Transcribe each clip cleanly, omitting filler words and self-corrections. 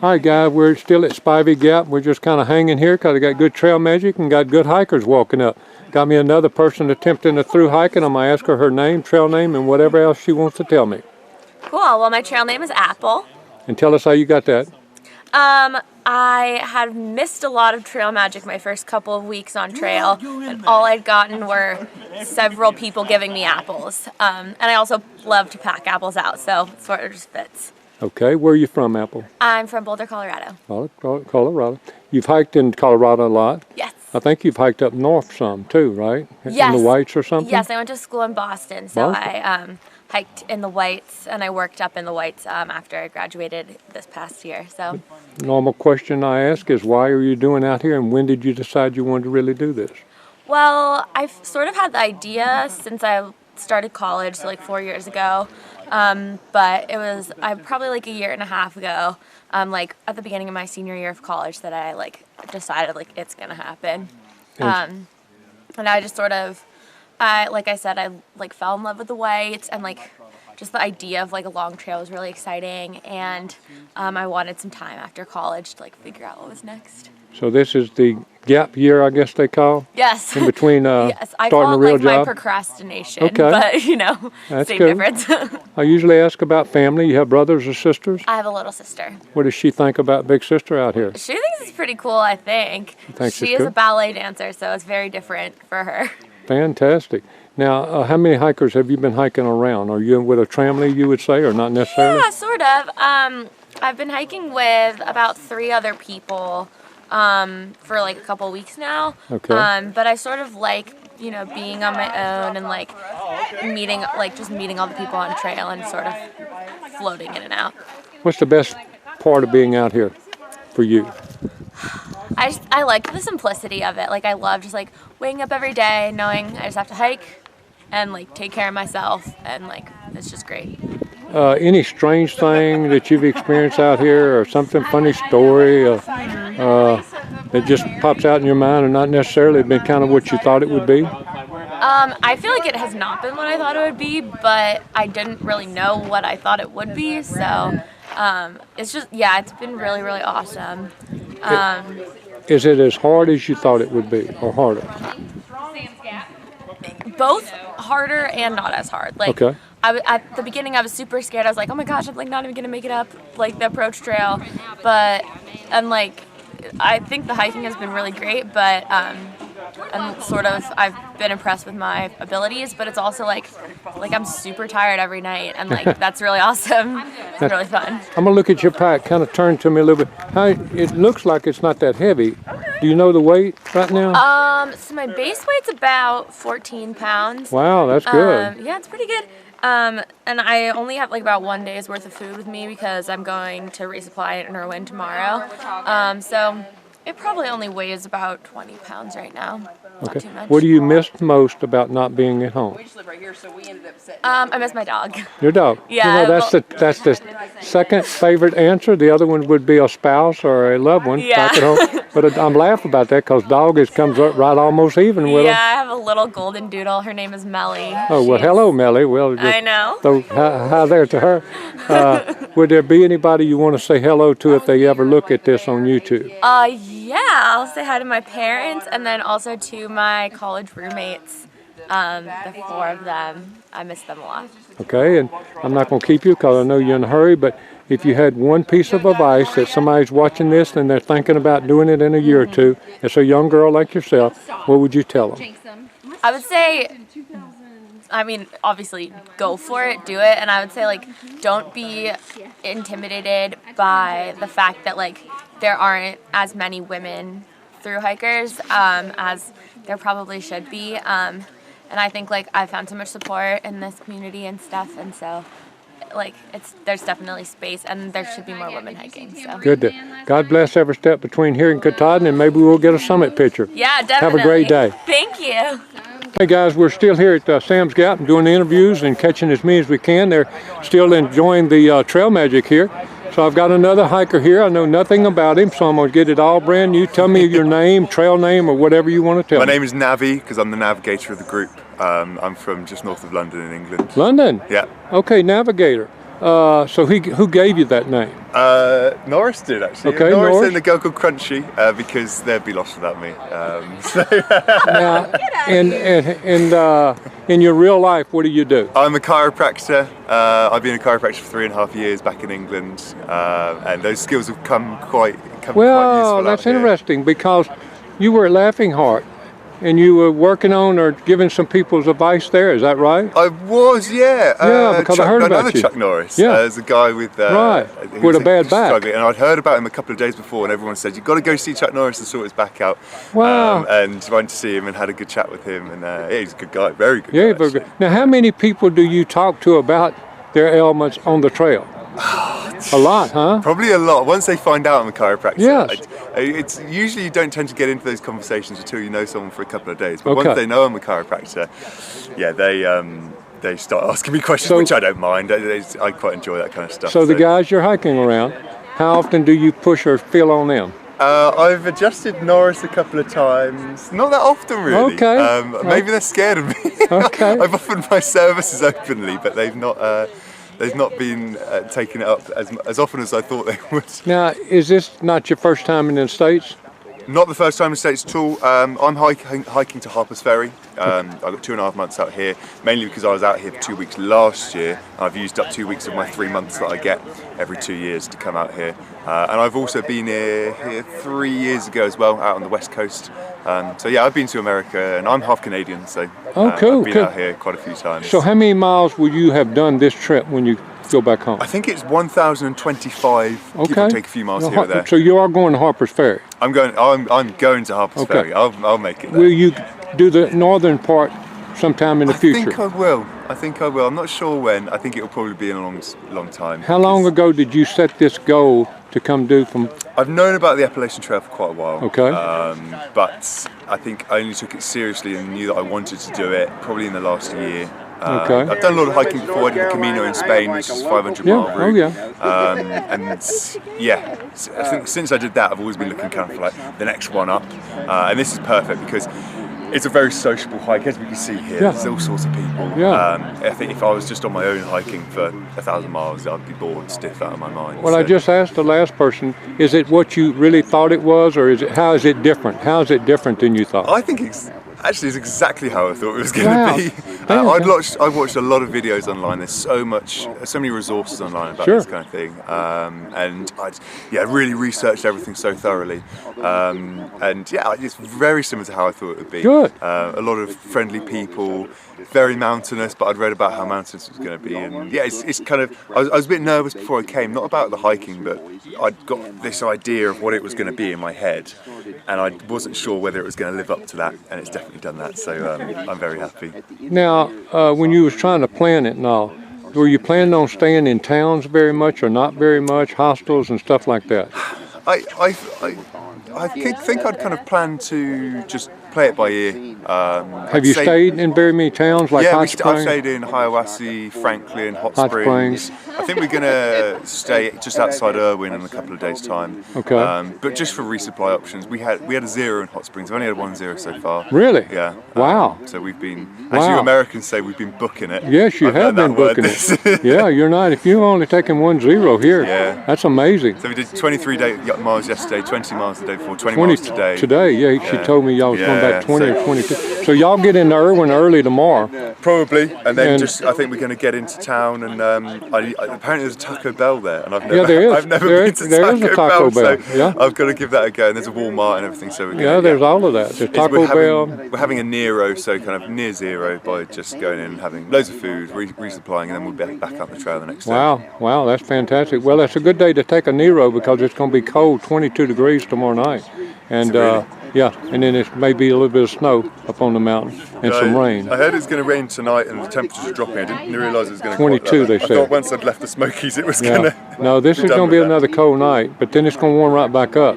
All right, guys, we're still at Spivey Gap. We're just kind of hanging here because I got good trail magic and got good hikers walking up. Got me another person attempting a through hike, and I'm going to ask her her name, trail name, and whatever else she wants to tell me. Cool. Well, my trail name is Apple. And tell us how you got that. I had missed a lot of trail magic my first couple of weeks on trail, and all I'd gotten were several people giving me apples. And I also love to pack apples out, so it sort of just fits. Okay, where are you from, Apple? I'm from Boulder, Colorado. Colorado. You've hiked in Colorado a lot? Yes. I think you've hiked up north some too, right? Yes. In the Whites or something? Yes, I went to school in Boston, so I hiked in the Whites, and I worked up in the Whites after I graduated this past year. So. Normal question I ask is, why are you doing out here, and when did you decide you wanted to really do this? Well, I've sort of had the idea since I started college, so like 4 years ago. But it was probably like a year and a half ago, like at the beginning of my senior year of college, that I like decided like it's gonna happen. And I just sort of, like I said, I like fell in love with the Whites, and like just the idea of like a long trail was really exciting, and I wanted some time after college to like figure out what was next. So this is the gap year, I guess they call? Yes. In between yes, I starting call a it real like job? my procrastination, Okay. but you know, That's same cool. difference. I usually ask about family. You have brothers or sisters? I have a little sister. What does she think about big sister out here? She thinks it's pretty cool, I think. She is cool? a ballet dancer, so it's very different for her. Fantastic. Now, how many hikers have you been hiking around? Are you with a family, you would say, or not necessarily? Yeah, sort of. I've been hiking with about 3 other people for like a couple weeks now. Okay. But I sort of like, you know, being on my own and like meeting all the people on trail and sort of floating in and out. What's the best part of being out here for you? I like the simplicity of it. Like I love just like waking up every day knowing I just have to hike and like take care of myself, and like it's just great. Any strange thing that you've experienced out here, or something funny story that just pops out in your mind, and not necessarily been kind of what you thought it would be? I feel like it has not been what I thought it would be, but I didn't really know what I thought it would be. So it's just, yeah, it's been really, really awesome. Is it as hard as you thought it would be, or harder? Both harder and not as hard. Like, Okay. At the beginning, I was super scared. I was like, oh my gosh, I'm like not even gonna make it up like the approach trail. But and like, I think the hiking has been really great. But and sort of I've been impressed with my abilities. But it's also like I'm super tired every night, and like that's really awesome. It's really fun. I'm gonna look at your pack. Kind of turn to me a little bit. It looks like it's not that heavy. Do you know the weight right now? So my base weight's about 14 pounds. Wow, that's good. Yeah, it's pretty good. And I only have like about 1 day's worth of food with me because I'm going to resupply in Irwin tomorrow. So it probably only weighs about 20 pounds right now. Not too much. What do you miss most about not being at home? I miss my dog. Your dog. Yeah, You know, that's the second favorite answer. The other one would be a spouse or a loved one Yeah. back at home. But I'm laughing about that because dog comes up right almost even with Yeah, her. I have a little golden doodle. Her name is Melly. Oh, well, hello, Melly. Well, I know. So hi there to her. Would there be anybody you want to say hello to if they ever look at this on YouTube? Yeah, I'll say hi to my parents and then also to my college roommates. The 4 of them. I miss them a lot. Okay, and I'm not going to keep you because I know you're in a hurry, but if you had one piece of advice that somebody's watching this and they're thinking about doing it in a year or two, as a young girl like yourself, what would you tell them? I would say, I mean, obviously, go for it, do it, and I would say, like, don't be intimidated by the fact that, like, there aren't as many women through hikers as there probably should be, and I think, like, I found so much support in this community and stuff, and so, like, there's definitely space, and there should be more women hiking, so. Good. God bless every step between here and Katahdin, and maybe we'll get a summit picture. Yeah, definitely. Have a great day. Thank you. Hey guys, we're still here at Sam's Gap and doing the interviews and catching as many as we can. They're still enjoying the trail magic here. So I've got another hiker here. I know nothing about him, so I'm going to get it all brand new. Tell me your name, trail name, or whatever you want to tell me. My name is NAVI because I'm the navigator of the group. I'm from just north of London in England. London? Yeah. Okay, navigator. So who gave you that name? Norris did actually. Okay, Norris Norris. and the girl called Crunchy, because they'd be lost without me. Now, in your real life, what do you do? I'm a chiropractor. I've been a chiropractor for 3.5 years back in England, and those skills have come quite useful. Well, that's interesting because you were at Laughing Heart and you were working on or giving some people's advice there. Is that right? I was, yeah. Yeah, because I heard about another you. Chuck Norris. Yeah. There's a guy with Right, who with a was bad back. struggling, and I'd heard about him a couple of days before, and everyone said you've got to go see Chuck Norris and sort his back out. Wow. And went to see him and had a good chat with him, and yeah, he's a good guy, very good. Yeah, guy, very good. Now, how many people do you talk to about their ailments on the trail? A lot, huh? Probably a lot. Once they find out I'm a chiropractor, Yes. it's usually you don't tend to get into those conversations until you know someone for a couple of days. But Okay. once they know I'm a chiropractor, yeah, they start asking me questions, So- which I don't mind. I quite enjoy that kind of stuff. So the guys you're hiking around, how often do you push or feel on them? I've adjusted Norris a couple of times. Not that often, really. Okay. Maybe they're scared of me. Okay. I've offered my services openly, but they've not been taking it up as often as I thought they would. Now, is this not your first time in the States? Not the first time in the States at all. I'm hiking to Harper's Ferry. I got 2.5 months out here, mainly because I was out here for 2 weeks last year. I've used up 2 weeks of my 3 months that I get every 2 years to come out here. And I've also been here 3 years ago as well, out on the West Coast. So yeah, I've been to America, and I'm half Canadian, so Oh, cool, I've been cool. out here quite a few times. So how many miles will you have done this trip when you go back home? I think it's 1,025. Give or take a few miles here or there. So you are going to Harper's Ferry. I'm going to Harper's Okay. Ferry. I'll make it there. Will you do the northern part sometime in the future? I think I will. I'm not sure when. I think it'll probably be in a long time. How long ago did you set this goal to come do from? I've known about the Appalachian Trail for quite a while. Okay. But I think I only took it seriously and knew that I wanted to do it probably in the last year. Okay. I've done a lot of hiking before. I did the Camino in Spain, which is a 500 Yeah. mile Oh route. yeah. And yeah, I think since I did that, I've always been looking kind of for like the next one up. And this is perfect because it's a very sociable hike, as we can see here. Yeah. There's all sorts of people. Yeah. I think if I was just on my own hiking for 1,000 miles, I'd be bored stiff out of my mind. Well, I So- just asked the last person, is it what you really thought it was, or how is it different? How is it different than you thought? I think it's exactly how I thought it was going to Wow. be. Yeah. I've watched a lot of videos online. There's so many resources online about Sure. this kind of thing, and I really researched everything so thoroughly. And yeah, it's very similar to how I thought it would be. Good. A lot of friendly people, very mountainous, but I'd read about how mountainous it was going to be, and yeah, it's kind of. I was a bit nervous before I came, not about the hiking, but I'd got this idea of what it was going to be in my head, and I wasn't sure whether it was going to live up to that, and it's definitely done that. So I'm very happy. Now, when you was trying to plan it and all, were you planning on staying in towns very much or not very much, hostels and stuff like that? I think I'd kind of planned to just play it by ear. Have you stayed in very many towns like Yeah, Hot I've Springs? stayed in Hiawassee, Franklin, Hot Hot Springs. I think we're going to stay just outside Irwin in a couple of days' time. Okay. But just for resupply options, we had a 0 in Hot Springs. I've only had 1 0 so far. Really? Yeah. Wow. So we've been, Wow. as you Americans say, we've been booking it. Yes, you I've have learned that been word. booking it. Yeah, you're not. If you're only taking 1-0 here, Yeah. that's amazing. So we did 23 miles yesterday, 20 miles the day before, 20 miles today. Yeah, she told me y'all was going back 20 so- or 22. So y'all get into Irwin early tomorrow. Probably, and then And- I think we're going to get into town, and apparently there's a Taco Bell there, and I've never, Yeah, there is. I've never There been is- to there is a Taco Bell, so yeah. I've got to give that a go. And there's a Walmart and everything, so we're Yeah, there's all of that. There's Taco Bell. We're having a Nero, so kind of near zero by just going in and having loads of food, resupplying, and then we'll be back up the trail the next day. Wow, that's fantastic. Well, that's a good day to take a Nero because it's going to be cold, 22 degrees tomorrow night. And Really? yeah, and then it may be a little bit of snow up on the mountain and some rain. I heard it's going to rain tonight, and the temperatures are dropping. I didn't realise it was going to 22, they I said. thought once I'd left the Smokies, it was going Yeah. to. No, this is going to be another cold night, but then it's going to warm right back up.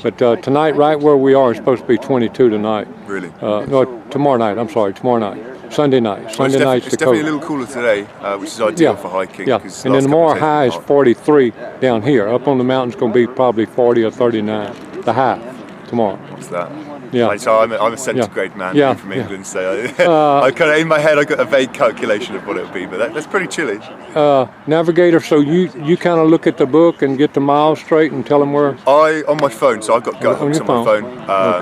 But tonight, right where we are, it's supposed to be 22 tonight. Really? No, tomorrow night. I'm sorry, tomorrow night. Sunday night. Sunday night's It's the definitely a cold. little cooler today, which is ideal for hiking. Yeah, 'cause and last then couple tomorrow of days high have is been hot. 43 down here. Up on the mountain's going to be probably 40 or 39. The high tomorrow. What's that? Yeah. Like, so I'm a centigrade man from England, so I kind of in my head I got a vague calculation of what it would be, but that's pretty chilly. Navigator, so you kind of look at the book and get the miles straight and tell them where? On my phone, so I've got guidebooks on my phone,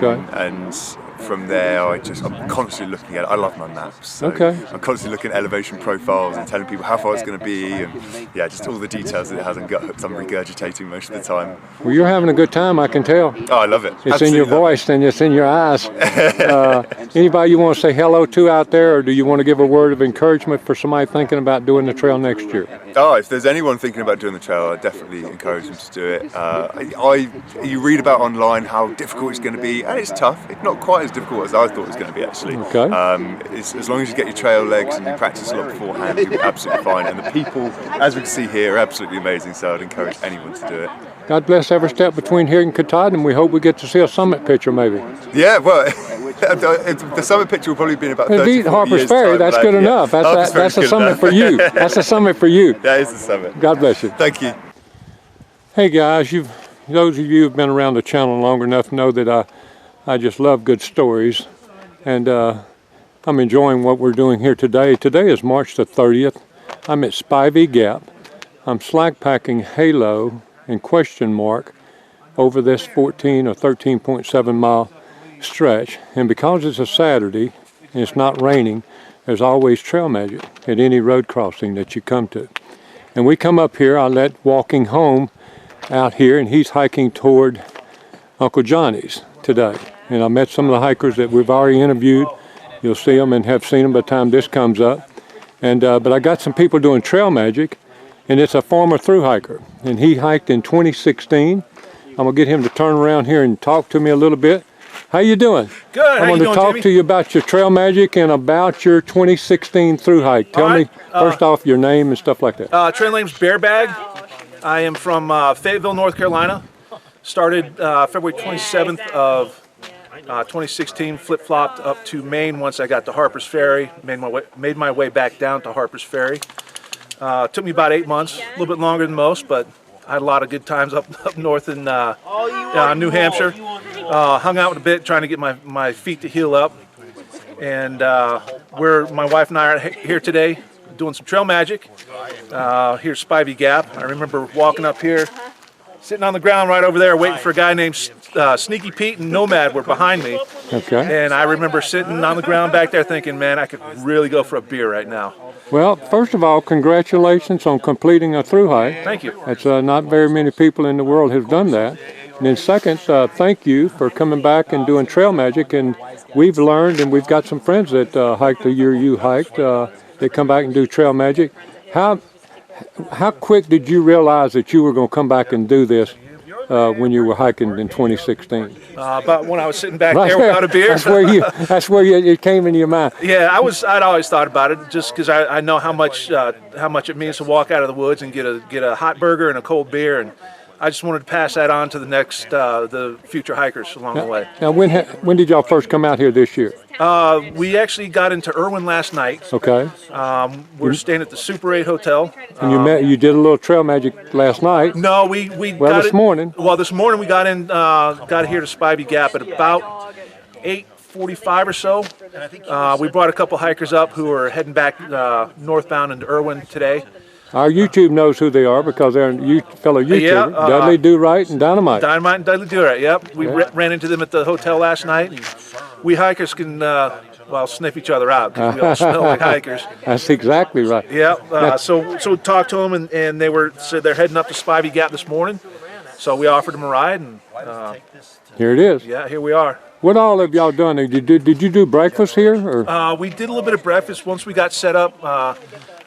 Okay. and from there I'm constantly looking at it. I love my maps, so I'm constantly looking at elevation profiles and telling people how far it's going to be, and yeah, just all the details that it hasn't got hooked. I'm regurgitating most of the time. Well, you're having a good time, I can tell. Oh, I love it. It's in your voice and it's in your eyes. Anybody you want to say hello to out there, or do you want to give a word of encouragement for somebody thinking about doing the trail next year? Oh, if there's anyone thinking about doing the trail, I definitely encourage them to do it. You read about online how difficult it's going to be, and it's tough. It's not quite as difficult as I thought it was going to be, actually. Okay. As long as you get your trail legs and you practice a lot beforehand, you'll be absolutely fine. And the people, as we can see here, are absolutely amazing, so I'd encourage anyone to do it. God bless every step between here and Katahdin, and we hope we get to see a summit picture maybe. Yeah, well, the summit picture will probably be in about 30 It'd be Harper's Ferry, that's good enough. That's a summit for you. That's a summit for you. That is the summit. God bless you. Thank you. Hey guys, those of you who've been around the channel long enough know that I just love good stories, and I'm enjoying what we're doing here today. Today is March the 30th. I'm at Spivey Gap. I'm slack packing Halo and question mark over this 14 or 13.7 mile stretch, and because it's a Saturday and it's not raining, there's always trail magic at any road crossing that you come to. And we come up here, I let Walking Home out here, and he's hiking toward Uncle Johnny's today. And I met some of the hikers that we've already interviewed. You'll see them and have seen them by the time this comes up. And but I got some people doing trail magic, and it's a former thru hiker, and he hiked in 2016. I'm gonna get him to turn around here and talk to me a little bit. How you doing? Good. I'm going to talk to you about your trail magic and about your 2016 thru hike. Tell me first off your name and stuff like that. Trail name's Bear Bag. I am from Fayetteville, North Carolina. Started February 27th of 2016. Flip-flopped up to Maine once I got to Harper's Ferry. Made my way back down to Harper's Ferry. Took me about 8 months, a little bit longer than most, but I had a lot of good times up north in New Hampshire. Hung out a bit, trying to get my feet to heal up. And my wife and I are here today doing some trail magic. Here's Spivey Gap. I remember walking up here, sitting on the ground right over there, waiting for a guy named Sneaky Pete and Nomad were behind me. Okay. And I remember sitting on the ground back there thinking, man, I could really go for a beer right now. Well, first of all, congratulations on completing a thru hike. Thank you. It's not very many people in the world have done that. And then second, thank you for coming back and doing trail magic. And we've learned, and we've got some friends that hiked the year you hiked. They come back and do trail magic. How quick did you realize that you were going to come back and do this when you were hiking in 2016? About when I was sitting back there without a beer. That's where it came into your mind. Yeah, I'd always thought about it, just because I know how much it means to walk out of the woods and get a hot burger and a cold beer, and I just wanted to pass that on to the future hikers along the way. Now, when did y'all first come out here this year? We actually got into Irwin last night. Okay. We're staying at the Super 8 Hotel. And you did a little trail magic last night. No, we got this morning. Well, this morning we got here to Spivey Gap at about 8:45 or so. We brought a couple hikers up who are heading back northbound into Irwin today. Our YouTube knows who they are because they're fellow YouTubers. Yeah, Dudley Do Right and Dynamite. Dynamite and Dudley Do Right, yep. We ran into them at the hotel last night. And we hikers can, sniff each other out because we all smell like hikers. That's exactly right. Yeah, so we talked to them, and they said they're heading up to Spivey Gap this morning. So we offered them a ride, and here it is. Yeah, here we are. What all have y'all done? Did you do breakfast here? Or? We did a little bit of breakfast once we got set up.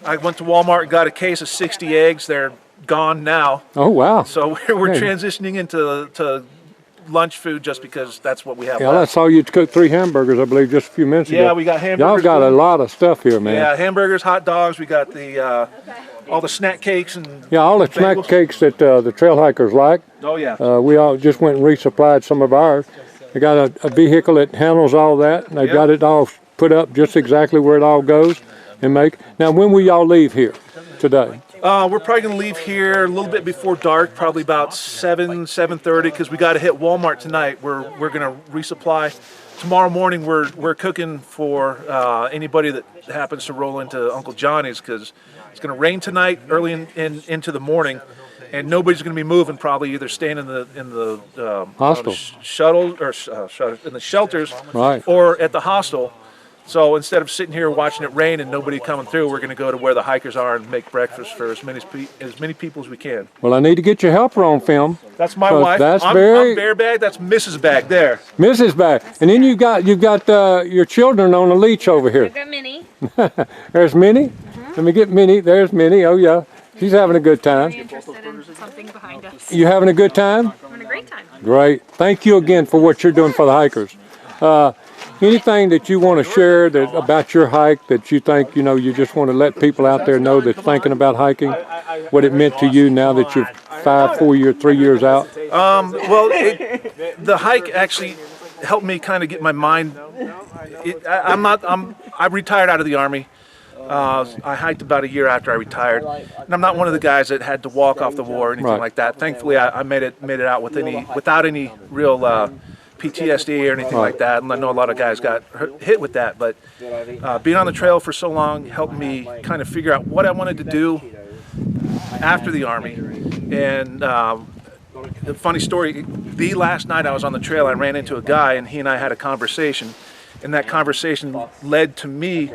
I went to Walmart and got a case of 60 eggs. They're gone now. Oh, wow. So we're transitioning into lunch food just because that's what we have left. I saw you cook 3 hamburgers, I believe, just a few minutes ago. Yeah, we got hamburgers. Y'all got a lot of stuff here, man. Yeah, hamburgers, hot dogs. We got all the snack cakes and all the snack cakes that the trail hikers like. Oh, yeah. We all just went and resupplied some of ours. They got a vehicle that handles all that, and they've got it all put up just exactly where it all goes and make. Now, when will y'all leave here today? We're probably going to leave here a little bit before dark, probably about 7:30, because we got to hit Walmart tonight. We're going to resupply. Tomorrow morning we're cooking for anybody that happens to roll into Uncle Johnny's, because it's going to rain tonight early into the morning, and nobody's going to be moving. Probably either staying in the hostel, shuttle or in the shelters, right, or at the hostel. So instead of sitting here watching it rain and nobody coming through, we're going to go to where the hikers are and make breakfast for as many people as we can. Well, I need to get your helper on film. That's my wife. I'm Bear Bag. That's Mrs. Bag there. Mrs. Bag. And then you've got your children on a leash over here. I've got Minnie. There's Minnie. Let me get Minnie. There's Minnie. Oh yeah, she's having a good time. I'm interested in something behind us. You having a good time? I'm having a great time. Great. Thank you again for what you're doing for the hikers. Anything that you want to share about your hike that you think, you just want to let people out there know that's thinking about hiking, what it meant to you now that you're 3 years out? Well, the hike actually helped me kind of get my mind. I retired out of the Army. I hiked about a year after I retired, and I'm not one of the guys that had to walk off the war or anything like that. Thankfully, I made it out without any real PTSD or anything like that, and I know a lot of guys got hit with that, but being on the trail for so long helped me kind of figure out what I wanted to do after the Army. And a funny story, the last night I was on the trail, I ran into a guy and he and I had a conversation, and that conversation led to me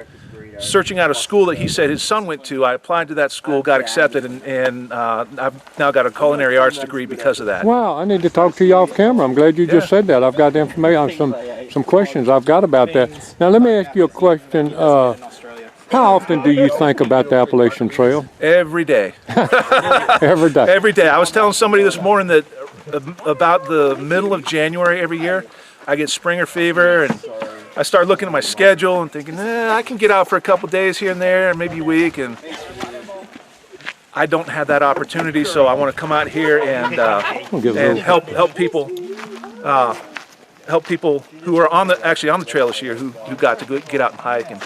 searching out a school that he said his son went to. I applied to that school, got accepted, and I've now got a culinary arts degree because of that. Wow, I need to talk to you off camera. I'm glad you just said that. I've got information on some questions I've got about that. Now let me ask you a question. How often do you think about the Appalachian Trail? Every day. Every day. Every day. I was telling somebody this morning that about the middle of January every year, I get Springer fever, and I start looking at my schedule and thinking, I can get out for a couple days here and there, maybe a week, and I don't have that opportunity. So I want to come out here and help people who are actually on the trail this year who got to get out and hike. And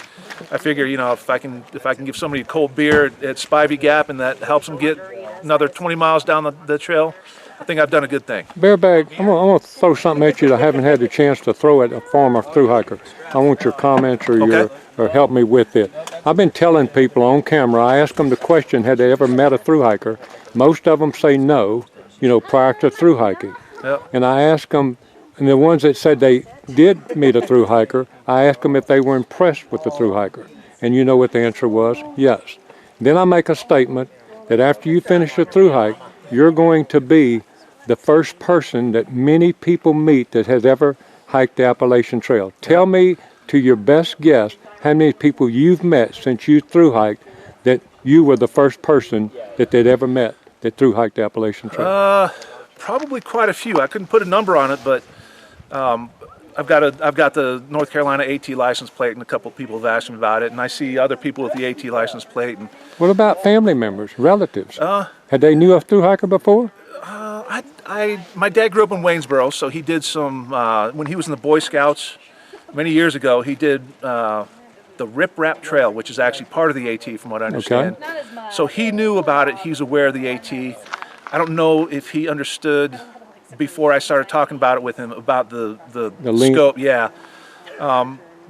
I figure, if I can give somebody a cold beer at Spivey Gap and that helps them get another 20 miles down the trail, I think I've done a good thing. Bear Bag, I'm gonna throw something at you that I haven't had the chance to throw at a former thru hiker. I want your comments or help me with it. I've been telling people on camera, I ask them the question, had they ever met a thru hiker? Most of them say no, prior to thru hiking. Yep. And I ask them, and the ones that said they did meet a thru hiker, I ask them if they were impressed with the thru hiker. And you know what the answer was? Yes. Then I make a statement that after you finish the thru hike, you're going to be the first person that many people meet that has ever hiked the Appalachian Trail. Tell me, to your best guess, how many people you've met since you thru hiked that you were the first person that they'd ever met that thru hiked the Appalachian Trail. Probably quite a few. I couldn't put a number on it, but I've got the North Carolina AT license plate, and a couple of people have asked me about it, and I see other people with the AT license plate. And what about family members, relatives? Had they knew a thru hiker before? My dad grew up in Waynesboro, so he did some, when he was in the Boy Scouts many years ago, he did the Rip Rap Trail, which is actually part of the AT from what I understand. Okay. So he knew about it, he's aware of the AT. I don't know if he understood before I started talking about it with him about the scope,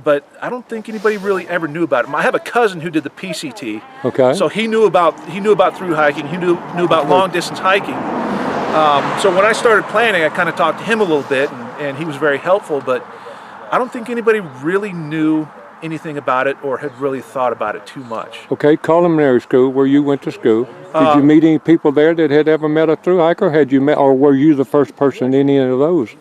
but I don't think anybody really ever knew about it. I have a cousin who did the PCT, so he knew about thru hiking, he knew about long distance hiking. So when I started planning, I kind of talked to him a little bit, and he was very helpful, but I don't think anybody really knew anything about it or had really thought about it too much. Okay, culinary school, where you went to school, did you meet any people there that had ever met a thru hiker? Had you met, or were you the first person in any of those?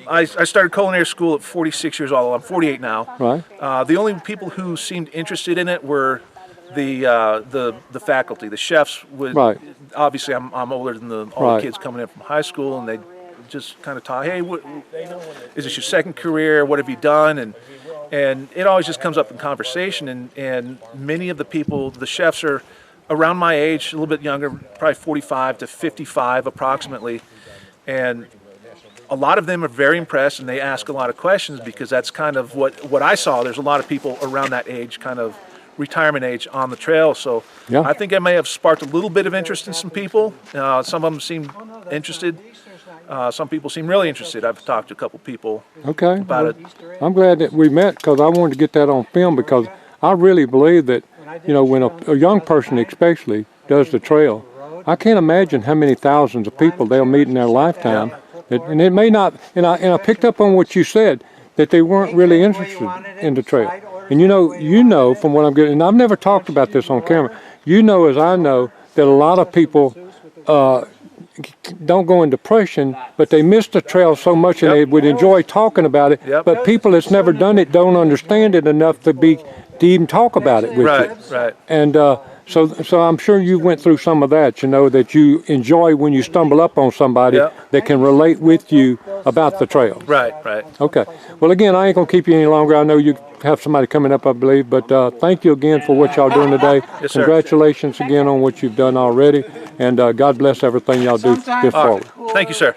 I started culinary school at 46 years old. I'm 48 now. Right. The only people who seemed interested in it were the faculty, the chefs. Right. Obviously, I'm older than all the kids coming in from high school, and they just kind of talk, hey, is this your second career? What have you done? And it always just comes up in conversation. And many of the people, the chefs, are around my age, a little bit younger, probably 45 to 55 approximately. And a lot of them are very impressed, and they ask a lot of questions because that's kind of what I saw. There's a lot of people around that age kind of retirement age on the trail. So Yeah. I think I may have sparked a little bit of interest in some people. Some of them seem interested. Some people seem really interested. I've talked to a couple people Okay. about it. I'm glad that we met because I wanted to get that on film because I really believe that, you know, when a young person especially does the trail, I can't imagine how many thousands of people they'll meet in their lifetime. And it may not, and I picked up on what you said, that they weren't really interested in the trail. And you know from what I'm getting, and I've never talked about this on camera, you know as I know that a lot of people don't go in depression, but they miss the trail so much and they would enjoy talking about it. But people that's never done it don't understand it enough to even talk about it with you. Right. And so I'm sure you went through some of that, you know, that you enjoy when you stumble up on somebody that can relate with you about the trail. Right. Okay. Well, again, I ain't going to keep you any longer. I know you have somebody coming up, I believe, but thank you again for what y'all doing today. Yes, sir. Congratulations again on what you've done already, and God bless everything y'all do this forward. Thank you, sir.